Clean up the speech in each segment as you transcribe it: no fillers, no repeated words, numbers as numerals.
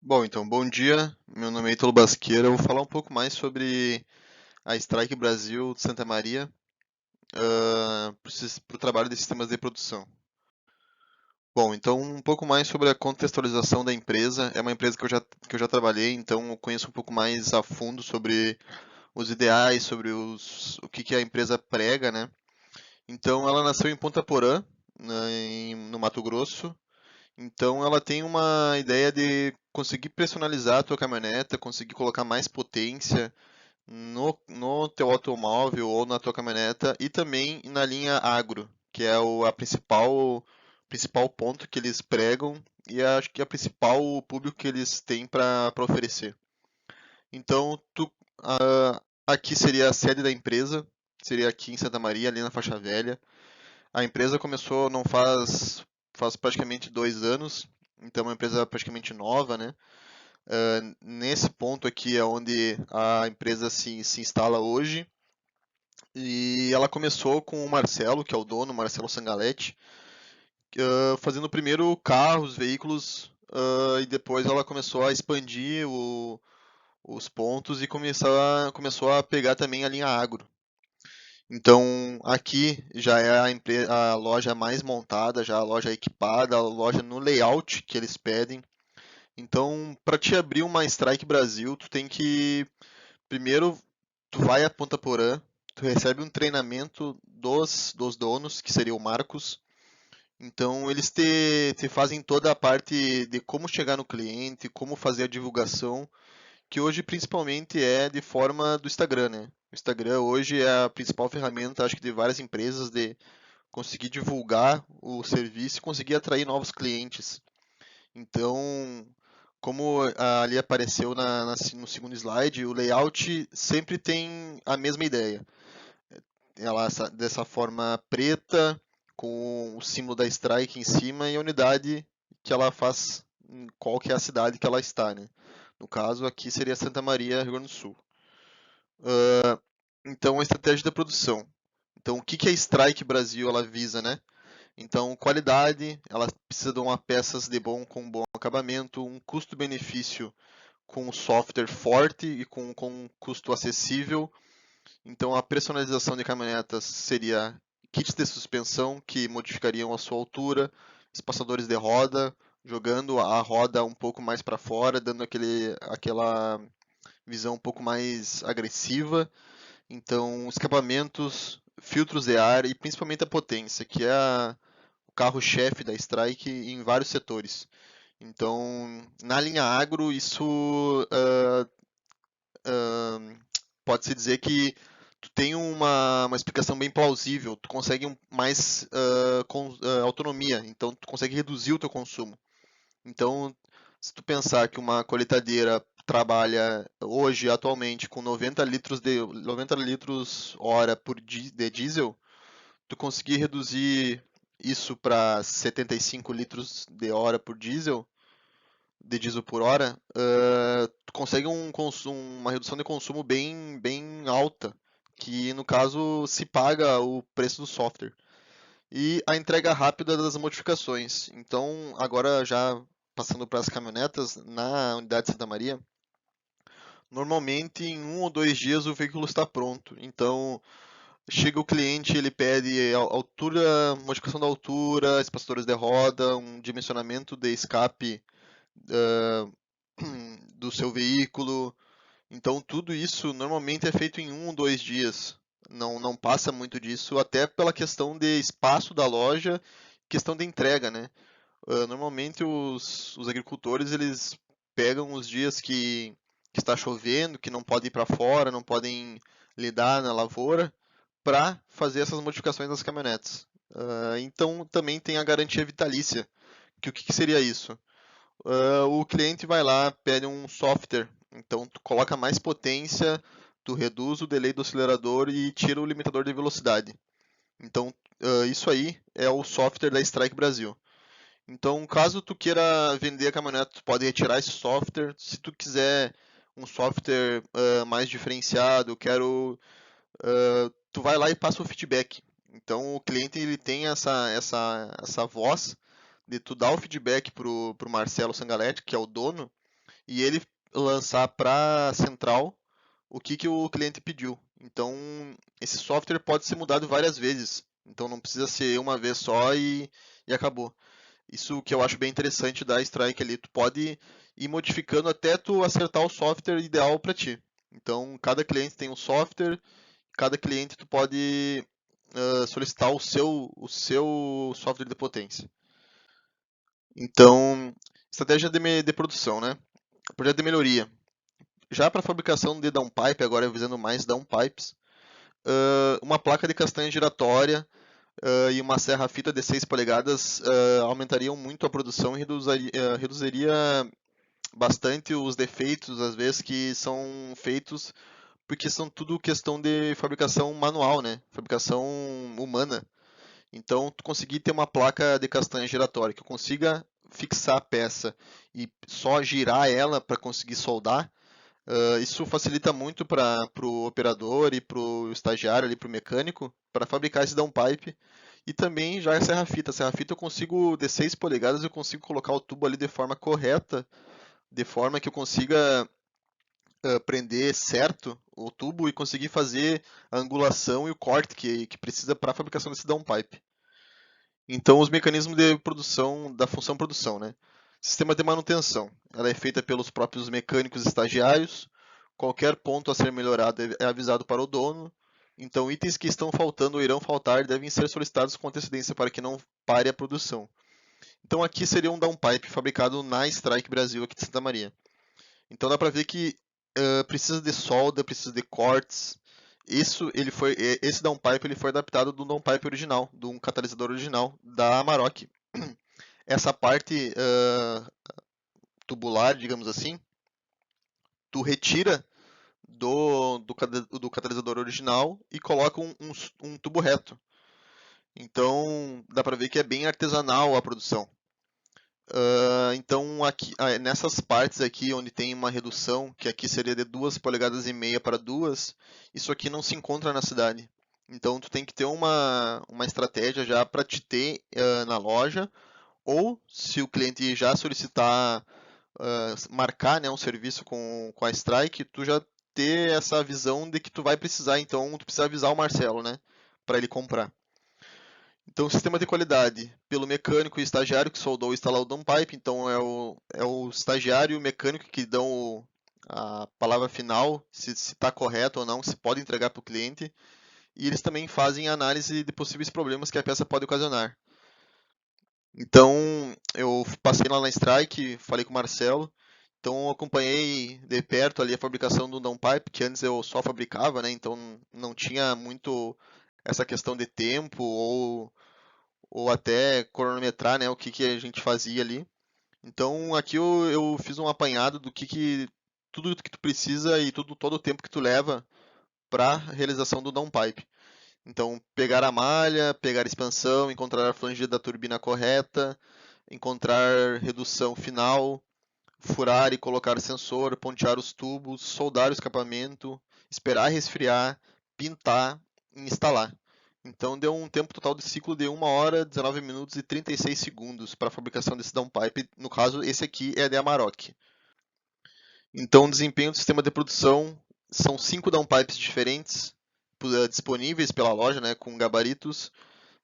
Bom, então, bom dia. Meu nome é Ítalo Basqueira. Eu vou falar um pouco mais sobre a Strike Brasil de Santa Maria para o trabalho de sistemas de produção. Bom, então, um pouco mais sobre a contextualização da empresa. É uma empresa que eu já trabalhei, então eu conheço um pouco mais a fundo sobre os ideais, sobre o que a empresa prega, né? Então, ela nasceu em Ponta Porã, no Mato Grosso. Então ela tem uma ideia de conseguir personalizar a tua caminhoneta, conseguir colocar mais potência no teu automóvel ou na tua caminhoneta e também na linha agro, que é a principal ponto que eles pregam e acho que é o principal público que eles têm para oferecer. Então aqui seria a sede da empresa, seria aqui em Santa Maria, ali na Faixa Velha. A empresa começou não faz praticamente 2 anos, então é uma empresa praticamente nova, né? Nesse ponto aqui é onde a empresa se instala hoje. E ela começou com o Marcelo, que é o dono, Marcelo Sangaletti, fazendo primeiro carros, veículos, e depois ela começou a expandir os pontos e começou a pegar também a linha agro. Então, aqui já é a loja mais montada, já a loja equipada, a loja no layout que eles pedem. Então, para te abrir uma Strike Brasil, tu tem que primeiro tu vai a Ponta Porã, tu recebe um treinamento dos donos, que seria o Marcos. Então, eles te fazem toda a parte de como chegar no cliente, como fazer a divulgação, que hoje principalmente é de forma do Instagram, né? O Instagram hoje é a principal ferramenta, acho que de várias empresas, de conseguir divulgar o serviço e conseguir atrair novos clientes. Então, como ali apareceu no segundo slide, o layout sempre tem a mesma ideia. Ela dessa forma preta, com o símbolo da Strike em cima e a unidade que ela faz, em qual que é a cidade que ela está, né? No caso, aqui seria Santa Maria, Rio Grande do Sul. Então, a estratégia da produção. Então, o que a Strike Brasil ela visa, né? Então, qualidade, ela precisa de uma peças de com bom acabamento, um custo-benefício com um software forte e com um custo acessível. Então, a personalização de caminhonetas seria kits de suspensão que modificariam a sua altura, espaçadores de roda, jogando a roda um pouco mais para fora, dando aquela visão um pouco mais agressiva. Então, escapamentos, filtros de ar e principalmente a potência, que é o carro-chefe da Strike em vários setores. Então, na linha agro, isso pode-se dizer que tu tem uma explicação bem plausível, tu consegue mais autonomia, então tu consegue reduzir o teu consumo. Então, se tu pensar que uma colheitadeira trabalha hoje, atualmente, com 90 litros hora de diesel, tu conseguir reduzir isso para 75 litros de hora de diesel por hora, tu consegue uma redução de consumo bem alta, que no caso se paga o preço do software. E a entrega rápida das modificações. Então, agora já passando para as caminhonetas, na unidade de Santa Maria, normalmente em 1 ou 2 dias o veículo está pronto. Então, chega o cliente, ele pede altura, modificação da altura, espaçadores de roda, um dimensionamento de escape ah, do seu veículo. Então, tudo isso normalmente é feito em 1 ou 2 dias. Não passa muito disso, até pela questão de espaço da loja, questão de entrega, né? Normalmente os agricultores eles pegam os dias que está chovendo, que não podem ir para fora, não podem lidar na lavoura, para fazer essas modificações nas caminhonetes. Então também tem a garantia vitalícia, que o que seria isso? O cliente vai lá, pede um software, então tu coloca mais potência, tu reduz o delay do acelerador e tira o limitador de velocidade. Então isso aí é o software da Strike Brasil. Então, caso tu queira vender a caminhonete, tu pode retirar esse software. Se tu quiser um software mais diferenciado, tu vai lá e passa o feedback. Então, o cliente ele tem essa voz de tu dar o feedback pro Marcelo Sangaletti, que é o dono, e ele lançar para a central o que o cliente pediu. Então, esse software pode ser mudado várias vezes. Então, não precisa ser uma vez só e acabou. Isso que eu acho bem interessante da Strike ali. Tu pode ir modificando até tu acertar o software ideal para ti. Então, cada cliente tem um software, cada cliente tu pode solicitar o seu software de potência. Então, estratégia de produção, né? Projeto de melhoria. Já para fabricação de downpipe, agora visando mais downpipes, uma placa de castanha giratória e uma serra-fita de 6 polegadas aumentariam muito a produção e reduziria bastante os defeitos, às vezes, que são feitos, porque são tudo questão de fabricação manual, né? Fabricação humana. Então, tu conseguir ter uma placa de castanha giratória que consiga fixar a peça e só girar ela para conseguir soldar, isso facilita muito para o operador e para o estagiário, ali, para o mecânico, para fabricar esse downpipe. E também já a serra-fita. A serra-fita eu consigo, de 6 polegadas, eu consigo colocar o tubo ali de forma correta, de forma que eu consiga prender certo o tubo e conseguir fazer a angulação e o corte que precisa para a fabricação desse downpipe. Então, os mecanismos de produção, da função produção, né? Sistema de manutenção. Ela é feita pelos próprios mecânicos estagiários. Qualquer ponto a ser melhorado é avisado para o dono. Então, itens que estão faltando ou irão faltar devem ser solicitados com antecedência para que não pare a produção. Então, aqui seria um downpipe fabricado na Strike Brasil, aqui de Santa Maria. Então, dá para ver que precisa de solda, precisa de cortes. Esse downpipe ele foi adaptado do downpipe original, de um catalisador original da Amarok. Essa parte tubular, digamos assim, tu retira do catalisador original e coloca um tubo reto. Então dá para ver que é bem artesanal a produção. Então aqui, nessas partes aqui onde tem uma redução, que aqui seria de 2,5 polegadas para 2, isso aqui não se encontra na cidade. Então tu tem que ter uma estratégia já para te ter na loja, ou se o cliente já solicitar marcar, né, um serviço com a Strike, tu já ter essa visão de que tu vai precisar, então tu precisa avisar o Marcelo, né, para ele comprar. Então, sistema de qualidade, pelo mecânico e estagiário que soldou e instalou o downpipe, então é o estagiário e o mecânico que dão a palavra final, se está correto ou não, se pode entregar para o cliente, e eles também fazem análise de possíveis problemas que a peça pode ocasionar. Então, eu passei lá na Strike, falei com o Marcelo, então eu acompanhei de perto ali a fabricação do downpipe, que antes eu só fabricava, né, então não tinha muito essa questão de tempo ou até cronometrar, né, o que a gente fazia ali. Então aqui eu fiz um apanhado do que tudo que tu precisa e todo o tempo que tu leva para a realização do downpipe. Então pegar a malha, pegar a expansão, encontrar a flange da turbina correta, encontrar redução final, furar e colocar sensor, pontear os tubos, soldar o escapamento, esperar resfriar, pintar e instalar. Então deu um tempo total de ciclo de 1 hora, 19 minutos e 36 segundos para a fabricação desse downpipe. No caso, esse aqui é de Amarok. Então, o desempenho do sistema de produção são 5 downpipes diferentes disponíveis pela loja, né, com gabaritos.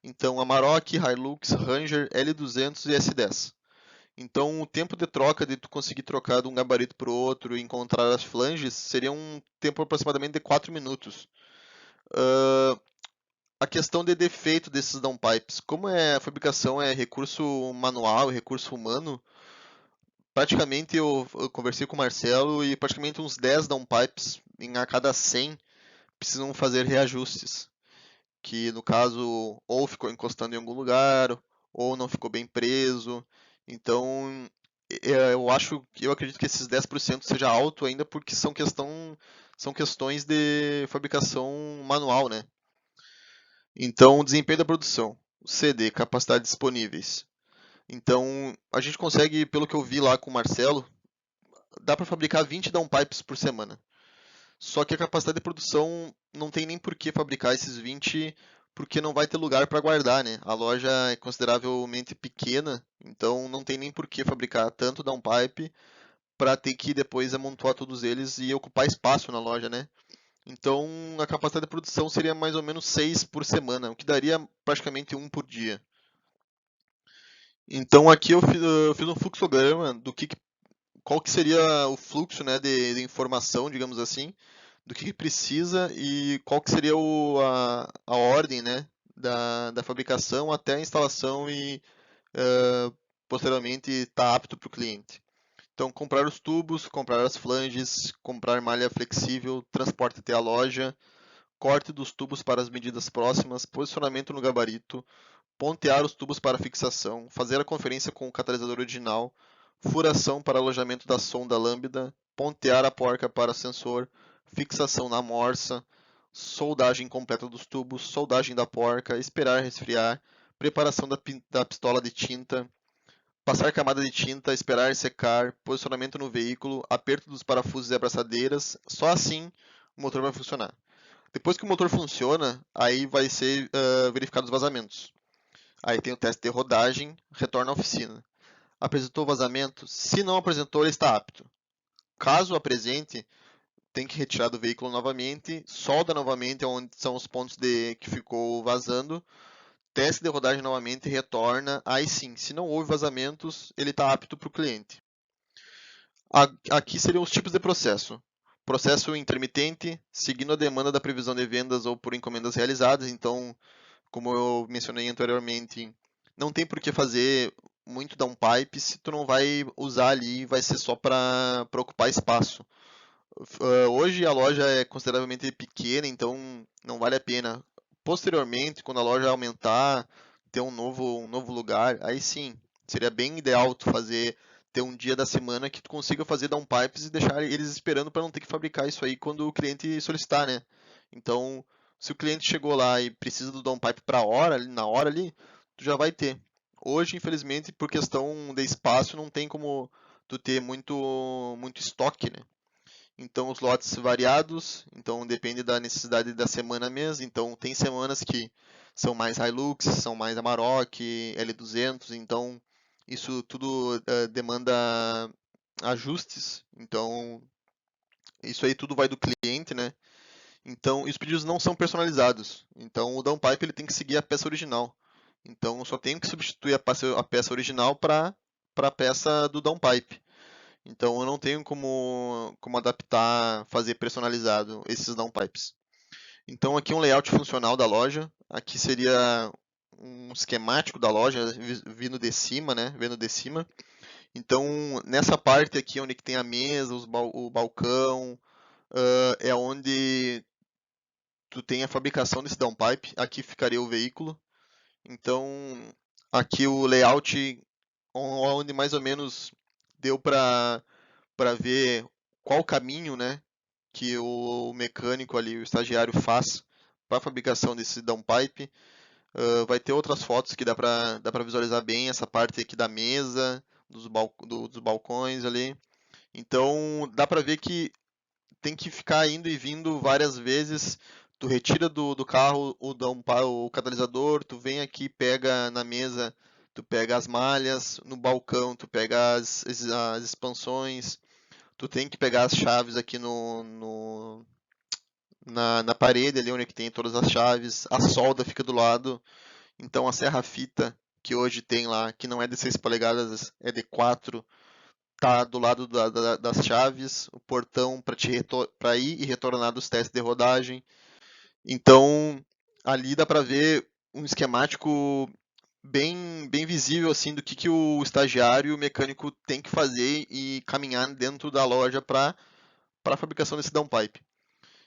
Então, Amarok, Hilux, Ranger, L200 e S10. Então, o tempo de troca de tu conseguir trocar de um gabarito para o outro e encontrar as flanges seria um tempo aproximadamente de 4 minutos. A questão de defeito desses downpipes, como a fabricação é recurso manual, recurso humano, praticamente eu conversei com o Marcelo e praticamente uns 10 downpipes a cada 100 precisam fazer reajustes, que no caso ou ficou encostando em algum lugar, ou não ficou bem preso. Então, eu acredito que esses 10% seja alto ainda porque são questões de fabricação manual, né? Então, o desempenho da produção, CD, capacidades disponíveis. Então, a gente consegue, pelo que eu vi lá com o Marcelo, dá para fabricar 20 downpipes por semana. Só que a capacidade de produção não tem nem por que fabricar esses 20, porque não vai ter lugar para guardar, né? A loja é consideravelmente pequena, então não tem nem por que fabricar tanto downpipe para ter que depois amontoar todos eles e ocupar espaço na loja, né? Então, a capacidade de produção seria mais ou menos 6 por semana, o que daria praticamente um por dia. Então, aqui eu fiz um fluxograma do qual que seria o fluxo, né, de informação, digamos assim, do que precisa e qual que seria a ordem, né, da fabricação até a instalação e posteriormente estar apto para o cliente. Então, comprar os tubos, comprar as flanges, comprar malha flexível, transporte até a loja, corte dos tubos para as medidas próximas, posicionamento no gabarito, pontear os tubos para fixação, fazer a conferência com o catalisador original, furação para alojamento da sonda lambda, pontear a porca para sensor, fixação na morsa, soldagem completa dos tubos, soldagem da porca, esperar resfriar, preparação da pistola de tinta, passar camada de tinta, esperar secar, posicionamento no veículo, aperto dos parafusos e abraçadeiras, só assim o motor vai funcionar. Depois que o motor funciona, aí vai ser verificado os vazamentos. Aí tem o teste de rodagem, retorna à oficina. Apresentou vazamento? Se não apresentou, ele está apto. Caso apresente, tem que retirar do veículo novamente, solda novamente onde são os pontos que ficou vazando, teste de rodagem novamente, retorna. Aí sim, se não houve vazamentos, ele está apto para o cliente. Aqui seriam os tipos de processo. Processo intermitente, seguindo a demanda da previsão de vendas ou por encomendas realizadas. Então, como eu mencionei anteriormente, não tem por que fazer muito downpipe se tu não vai usar ali, vai ser só para ocupar espaço. Hoje a loja é consideravelmente pequena, então não vale a pena. Posteriormente, quando a loja aumentar, ter um novo lugar, aí sim, seria bem ideal tu ter um dia da semana que tu consiga fazer downpipes e deixar eles esperando para não ter que fabricar isso aí quando o cliente solicitar, né? Então, se o cliente chegou lá e precisa do downpipe para hora, na hora ali, tu já vai ter. Hoje, infelizmente, por questão de espaço, não tem como tu ter muito estoque, né? Então, os lotes variados, então depende da necessidade da semana mesmo. Então, tem semanas que são mais Hilux, são mais Amarok, L200, então isso tudo demanda ajustes. Então, isso aí tudo vai do cliente, né? Então, e os pedidos não são personalizados. Então, o downpipe ele tem que seguir a peça original. Então, eu só tenho que substituir a peça original para a peça do downpipe. Então eu não tenho como adaptar, fazer personalizado esses downpipes. Então aqui um layout funcional da loja. Aqui seria um esquemático da loja vindo de cima, né? Vendo de cima. Então nessa parte aqui onde que tem a mesa, o balcão, é onde tu tem a fabricação desse downpipe. Aqui ficaria o veículo. Então aqui o layout onde mais ou menos deu para ver qual caminho, né, que o mecânico ali, o estagiário faz para a fabricação desse downpipe. Vai ter outras fotos que dá para visualizar bem essa parte aqui da mesa, dos balcões ali. Então dá para ver que tem que ficar indo e vindo várias vezes. Tu retira do carro o catalisador, tu vem aqui, pega na mesa, tu pega as malhas, no balcão tu pega as expansões, tu tem que pegar as chaves aqui na parede ali onde é que tem todas as chaves, a solda fica do lado, então a serra-fita que hoje tem lá, que não é de 6 polegadas, é de 4, tá do lado das chaves, o portão para ir e retornar dos testes de rodagem. Então ali dá para ver um esquemático bem visível assim do que o estagiário e o mecânico tem que fazer e caminhar dentro da loja para a fabricação desse downpipe.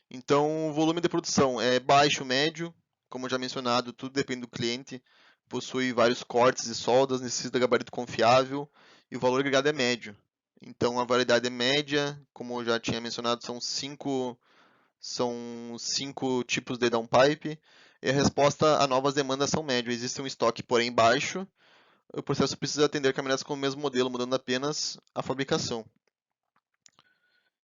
Então, o volume de produção é baixo, médio, como já mencionado, tudo depende do cliente, possui vários cortes e soldas, necessita de gabarito confiável e o valor agregado é médio. Então, a variedade é média, como eu já tinha mencionado, são cinco tipos de downpipe e a resposta a novas demandas são médias. Existe um estoque, porém, baixo. O processo precisa atender caminhonetes com o mesmo modelo, mudando apenas a fabricação.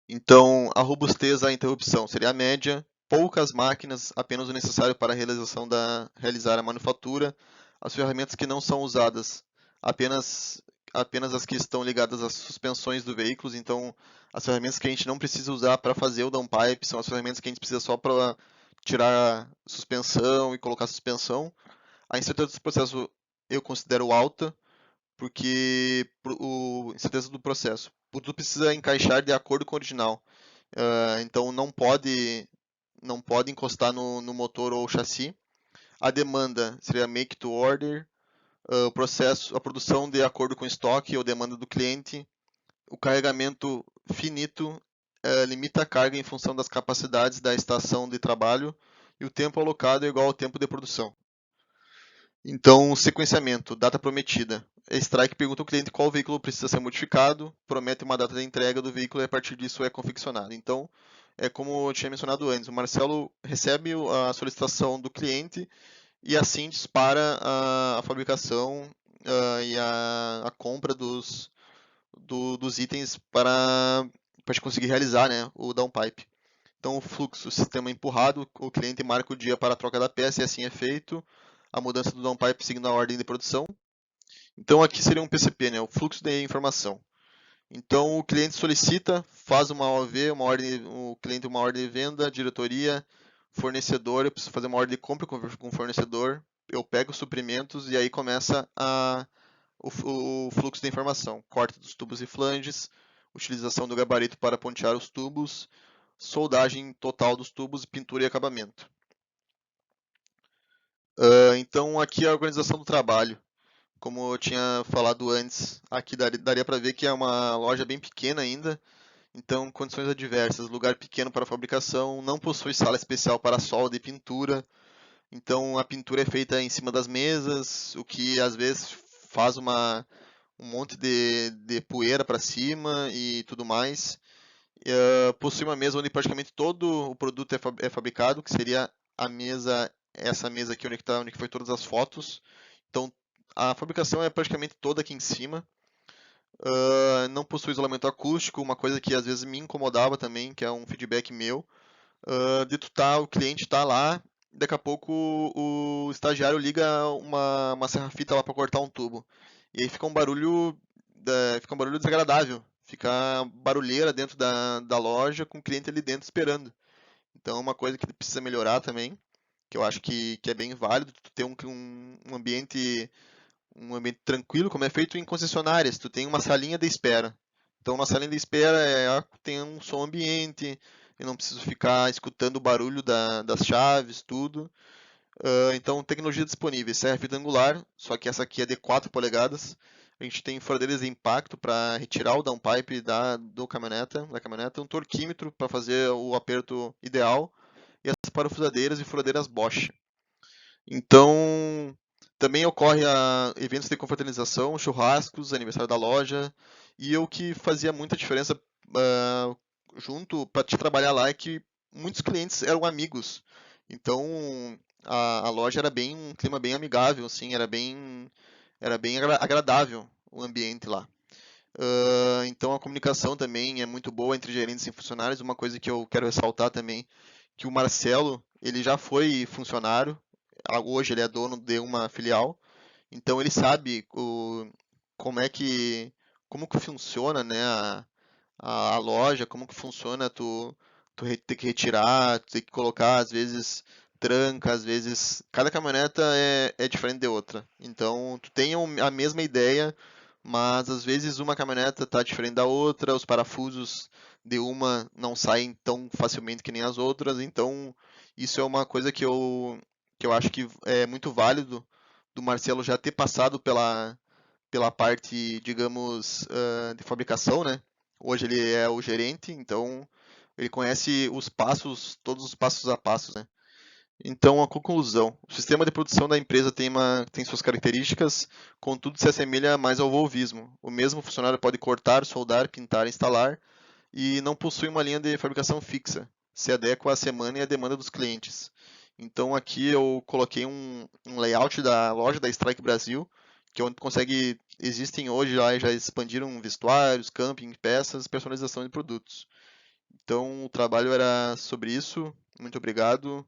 Então, a robustez à interrupção seria a média, poucas máquinas, apenas o necessário para a realizar a manufatura, as ferramentas que não são usadas, apenas apenas as que estão ligadas às suspensões do veículo. Então, as ferramentas que a gente não precisa usar para fazer o downpipe são as ferramentas que a gente precisa só para tirar suspensão e colocar suspensão. A incerteza do processo eu considero alta, porque incerteza do processo. Tudo precisa encaixar de acordo com o original. Então não pode encostar no motor ou chassi. A demanda seria make to order. O processo, a produção de acordo com o estoque ou demanda do cliente. O carregamento finito limita a carga em função das capacidades da estação de trabalho e o tempo alocado é igual ao tempo de produção. Então, sequenciamento, data prometida. A Strike pergunta ao cliente qual veículo precisa ser modificado, promete uma data de entrega do veículo e a partir disso é confeccionado. Então, é como eu tinha mencionado antes, o Marcelo recebe a solicitação do cliente e assim dispara a fabricação e a compra dos itens para a gente conseguir realizar, né, o downpipe. Então, o fluxo, o sistema é empurrado, o cliente marca o dia para a troca da peça e assim é feito. A mudança do downpipe seguindo a ordem de produção. Então, aqui seria um PCP, né, o fluxo de informação. Então, o cliente solicita, faz uma OV, o cliente uma ordem de venda, diretoria, fornecedor, eu preciso fazer uma ordem de compra com o fornecedor, eu pego os suprimentos e aí começa o fluxo de informação. Corte dos tubos e flanges, utilização do gabarito para pontear os tubos, soldagem total dos tubos, pintura e acabamento. Então aqui é a organização do trabalho. Como eu tinha falado antes, aqui daria para ver que é uma loja bem pequena ainda. Então, condições adversas, lugar pequeno para fabricação, não possui sala especial para solda e pintura. Então, a pintura é feita em cima das mesas, o que às vezes faz um monte de poeira para cima e tudo mais. Possui uma mesa onde praticamente todo o produto é fabricado, que seria a mesa, essa mesa aqui onde que foi todas as fotos. Então, a fabricação é praticamente toda aqui em cima. Não possui isolamento acústico, uma coisa que às vezes me incomodava também, que é um feedback meu. O cliente está lá, daqui a pouco o estagiário liga uma serra-fita lá para cortar um tubo. E aí fica um barulho desagradável, fica barulheira dentro da loja com o cliente ali dentro esperando. Então é uma coisa que precisa melhorar também, que eu acho que é bem válido, tu ter um ambiente tranquilo, como é feito em concessionárias. Tu tem uma salinha de espera. Então, na salinha de espera tem um som ambiente, eu não preciso ficar escutando o barulho das chaves, tudo. Então, tecnologia disponível, serra fita angular, só que essa aqui é de 4 polegadas. A gente tem furadeiras de impacto para retirar o downpipe da caminhoneta, um torquímetro para fazer o aperto ideal, e as parafusadeiras e furadeiras Bosch. Então, também ocorre eventos de confraternização, churrascos, aniversário da loja, e o que fazia muita diferença junto para te trabalhar lá é que muitos clientes eram amigos. Então, a loja era um clima bem amigável, assim, era bem agradável o ambiente lá. Então, a comunicação também é muito boa entre gerentes e funcionários. Uma coisa que eu quero ressaltar também, que o Marcelo, ele já foi funcionário, hoje ele é dono de uma filial, então ele sabe como que funciona, né, a loja, como que funciona ter que retirar, ter que colocar, às vezes tranca, às vezes cada caminhoneta é diferente de outra. Então tu tem a mesma ideia, mas às vezes uma caminhoneta está diferente da outra, os parafusos de uma não saem tão facilmente que nem as outras, então isso é uma coisa que eu acho que é muito válido do Marcelo já ter passado pela parte, digamos, de fabricação, né? Hoje ele é o gerente, então ele conhece os passos, todos os passos a passos, né? Então, a conclusão. O sistema de produção da empresa tem suas características, contudo se assemelha mais ao volvismo. O mesmo funcionário pode cortar, soldar, pintar, instalar e não possui uma linha de fabricação fixa. Se adequa à semana e à demanda dos clientes. Então, aqui eu coloquei um layout da loja da Strike Brasil, que é onde existem hoje já expandiram vestuários, camping, peças, personalização de produtos. Então, o trabalho era sobre isso. Muito obrigado.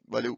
Valeu.